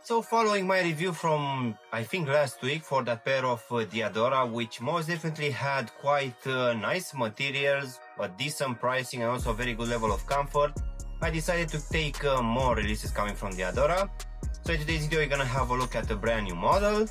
So following my review from I think last week for that pair of Diadora, which most definitely had quite nice materials, a decent pricing and also a very good level of comfort, I decided to take more releases coming from Diadora. So in today's video we're gonna have a look at a brand new model.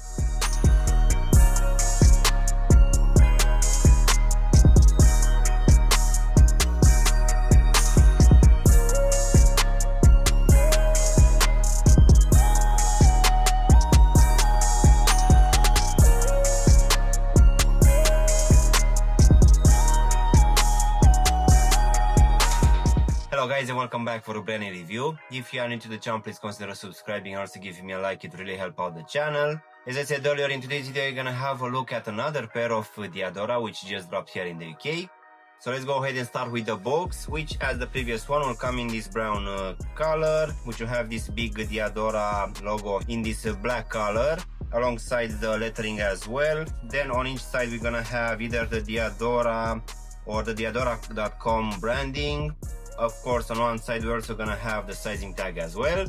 Hello guys and welcome back for a brand new review. If you are new to the channel, please consider subscribing and also giving me a like, it really helps out the channel. As I said earlier, in today's video you're gonna have a look at another pair of Diadora which just dropped here in the UK. So let's go ahead and start with the box, which as the previous one will come in this brown color, which will have this big Diadora logo in this black color alongside the lettering as well. Then on each side we're gonna have either the Diadora or the Diadora.com branding. Of course, on one side we're also gonna have the sizing tag as well.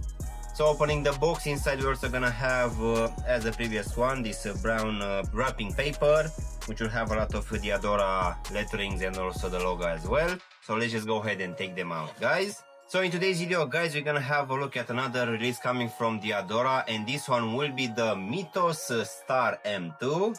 So opening the box, inside we're also gonna have, as the previous one, this brown wrapping paper, which will have a lot of Diadora letterings and also the logo as well. So let's just go ahead and take them out, guys. So in today's video, guys, we're gonna have a look at another release coming from Diadora, and this one will be the Mythos Star M2.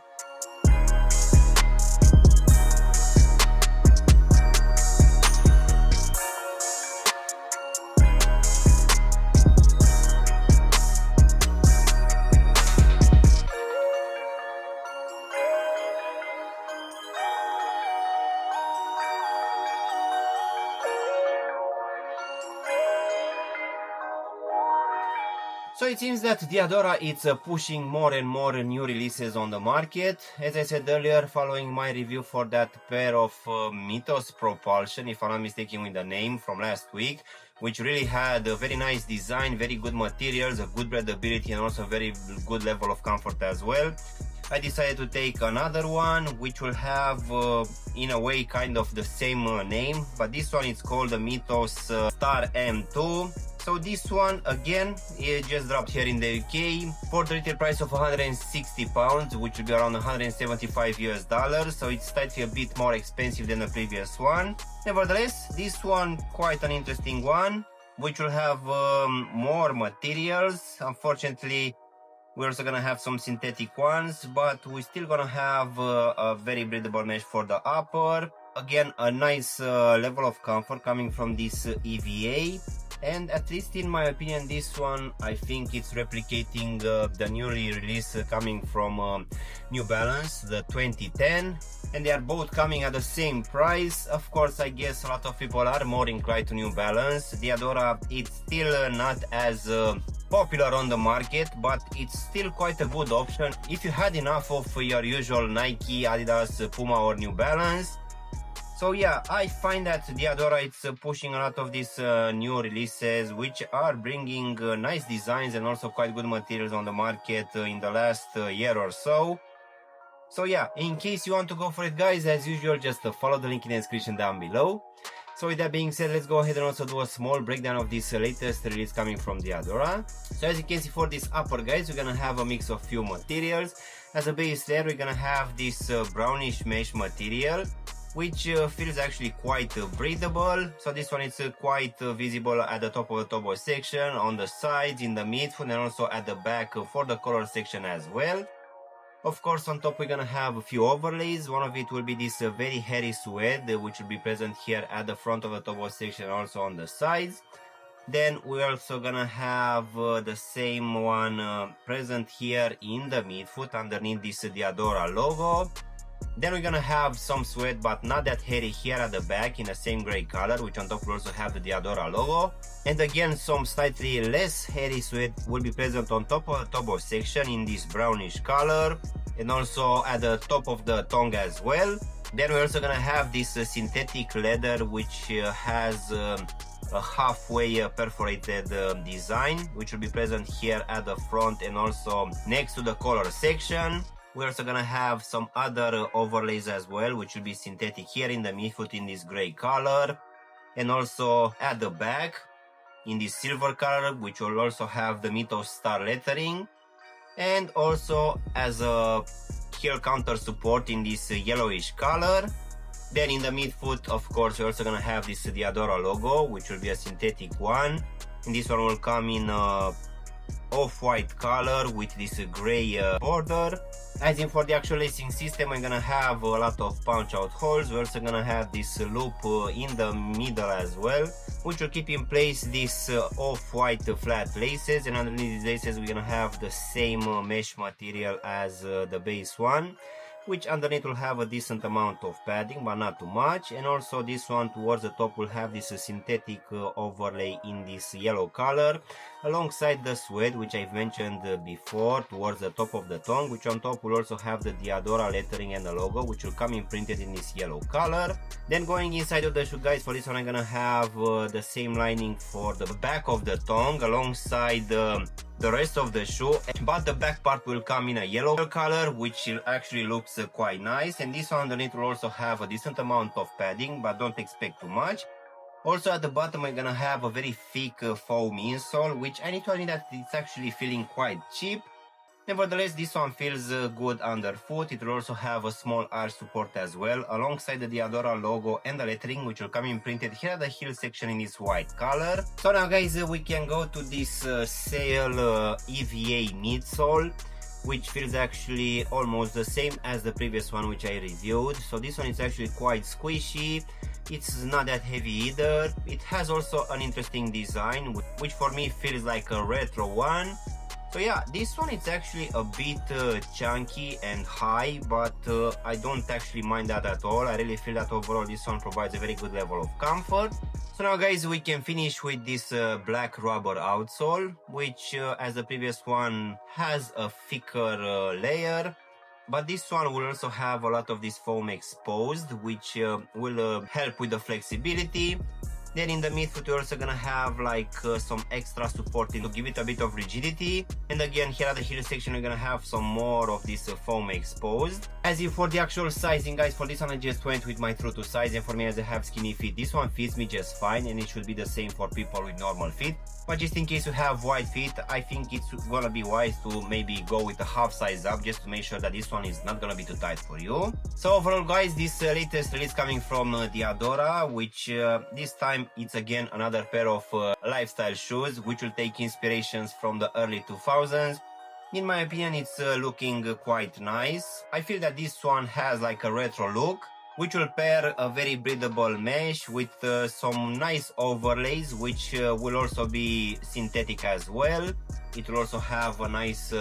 So it seems that Diadora is pushing more and more new releases on the market. As I said earlier, following my review for that pair of Mythos Propulsion, if I'm not mistaken with the name, from last week, which really had a very nice design, very good materials, a good breathability and also very good level of comfort as well. I decided to take another one which will have in a way kind of the same name, but this one is called the Mythos Star M2. So this one again, it just dropped here in the UK for the retail price of £160, which will be around 175 US dollars. So it's slightly a bit more expensive than the previous one. Nevertheless, this one quite an interesting one, which will have more materials. Unfortunately, we're also gonna have some synthetic ones, but we're still gonna have a very breathable mesh for the upper. Again, a nice level of comfort coming from this EVA. And at least in my opinion, this one, I think it's replicating the newly released coming from New Balance, the 2010. And they are both coming at the same price. Of course, I guess a lot of people are more inclined to New Balance. Diadora, it's still not as popular on the market, but it's still quite a good option if you had enough of your usual Nike, Adidas, Puma or New Balance. So yeah, I find that Diadora is pushing a lot of these new releases which are bringing nice designs and also quite good materials on the market in the last year or so. So yeah, in case you want to go for it, guys, as usual, just follow the link in the description down below. So with that being said, let's go ahead and also do a small breakdown of this latest release coming from Diadora. So as you can see, for this upper, guys, we're gonna have a mix of few materials. As a base layer, we're gonna have this brownish mesh material, which feels actually quite breathable. So this one is quite visible at the top of the turbo section, on the sides, in the midfoot, and also at the back for the color section as well. Of course, on top we're gonna have a few overlays. One of it will be this very hairy suede, which will be present here at the front of the turbo section and also on the sides. Then we're also gonna have the same one present here in the midfoot underneath this Diadora logo. Then we're gonna have some suede, but not that hairy, here at the back in the same gray color, which on top will also have the Diadora logo. And again, some slightly less hairy suede will be present on top of the turbo section in this brownish color, and also at the top of the tongue as well. Then we're also gonna have this synthetic leather, which has a halfway perforated design, which will be present here at the front and also next to the collar section. We're also gonna have some other overlays as well, which will be synthetic here in the midfoot in this gray color and also at the back. in this silver color, which will also have the Mythos Star lettering, and also as a heel counter support in this yellowish color. Then in the midfoot, of course, we're also gonna have this Diadora logo, which will be a synthetic one, and this one will come in off-white color with this gray border. As in for the actual lacing system, I'm gonna have a lot of punch out holes. We're also gonna have this loop in the middle as well, which will keep in place these off-white flat laces, and underneath these laces we're gonna have the same mesh material as the base one, which underneath will have a decent amount of padding, but not too much. And also this one towards the top will have this synthetic overlay in this yellow color, alongside the suede, which I've mentioned before, towards the top of the tongue, which on top will also have the Diadora lettering and the logo, which will come imprinted in this yellow color. Then going inside of the shoe, guys, for this one I'm gonna have the same lining for the back of the tongue alongside the rest of the shoe, but the back part will come in a yellow color, which actually looks quite nice. And this one underneath will also have a decent amount of padding, but don't expect too much. Also at the bottom we're gonna have a very thick foam insole, which I need to admit that it's actually feeling quite cheap. Nevertheless, this one feels good underfoot. It will also have a small arch support as well, alongside the Diadora logo and the lettering, which will come imprinted here at the heel section in this white color. So now, guys, we can go to this Sale EVA midsole, which feels actually almost the same as the previous one which I reviewed. So this one is actually quite squishy. It's not that heavy either. It has also an interesting design, which for me feels like a retro one. So yeah, this one is actually a bit chunky and high, but I don't actually mind that at all. I really feel that overall this one provides a very good level of comfort. So now, guys, we can finish with this black rubber outsole, which as the previous one has a thicker layer, but this one will also have a lot of this foam exposed, which will help with the flexibility. Then in the midfoot we're also gonna have like some extra supporting to give it a bit of rigidity. And again, here at the heel section we're gonna have some more of this foam exposed. As if for the actual sizing, guys, for this one I just went with my true to size, and for me, as I have skinny feet, this one fits me just fine, and it should be the same for people with normal feet. But just in case you have wide feet, I think it's gonna be wise to maybe go with a half size up, just to make sure that this one is not gonna be too tight for you. So overall, guys, this latest release coming from Diadora, which this time it's again another pair of lifestyle shoes, which will take inspirations from the early 2000s. In my opinion, it's looking quite nice. I feel that this one has like a retro look, which will pair a very breathable mesh with some nice overlays, which will also be synthetic as well. It will also have a nice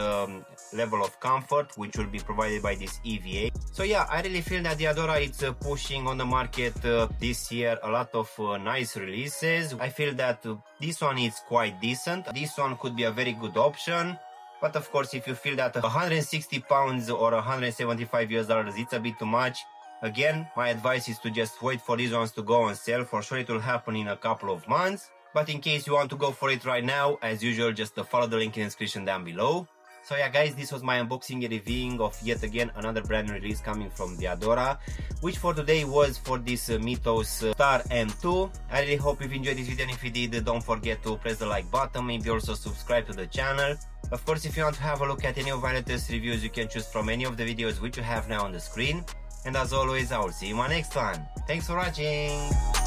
level of comfort, which will be provided by this EVA. So yeah, I really feel that Diadora is pushing on the market this year a lot of nice releases. I feel that this one is quite decent. This one could be a very good option. But of course, if you feel that 160 pounds or 175 US dollars, it's a bit too much, again, my advice is to just wait for these ones to go on sale. For sure it will happen in a couple of months. But in case you want to go for it right now, as usual, just follow the link in the description down below. So yeah, guys, this was my unboxing and reviewing of yet again another brand new release coming from Diadora, which for today was for this Mythos Star M2. I really hope you've enjoyed this video, and if you did, don't forget to press the like button, maybe also subscribe to the channel. Of course, if you want to have a look at any of my latest reviews, you can choose from any of the videos which you have now on the screen. And as always, I will see you in my next one. Thanks for watching!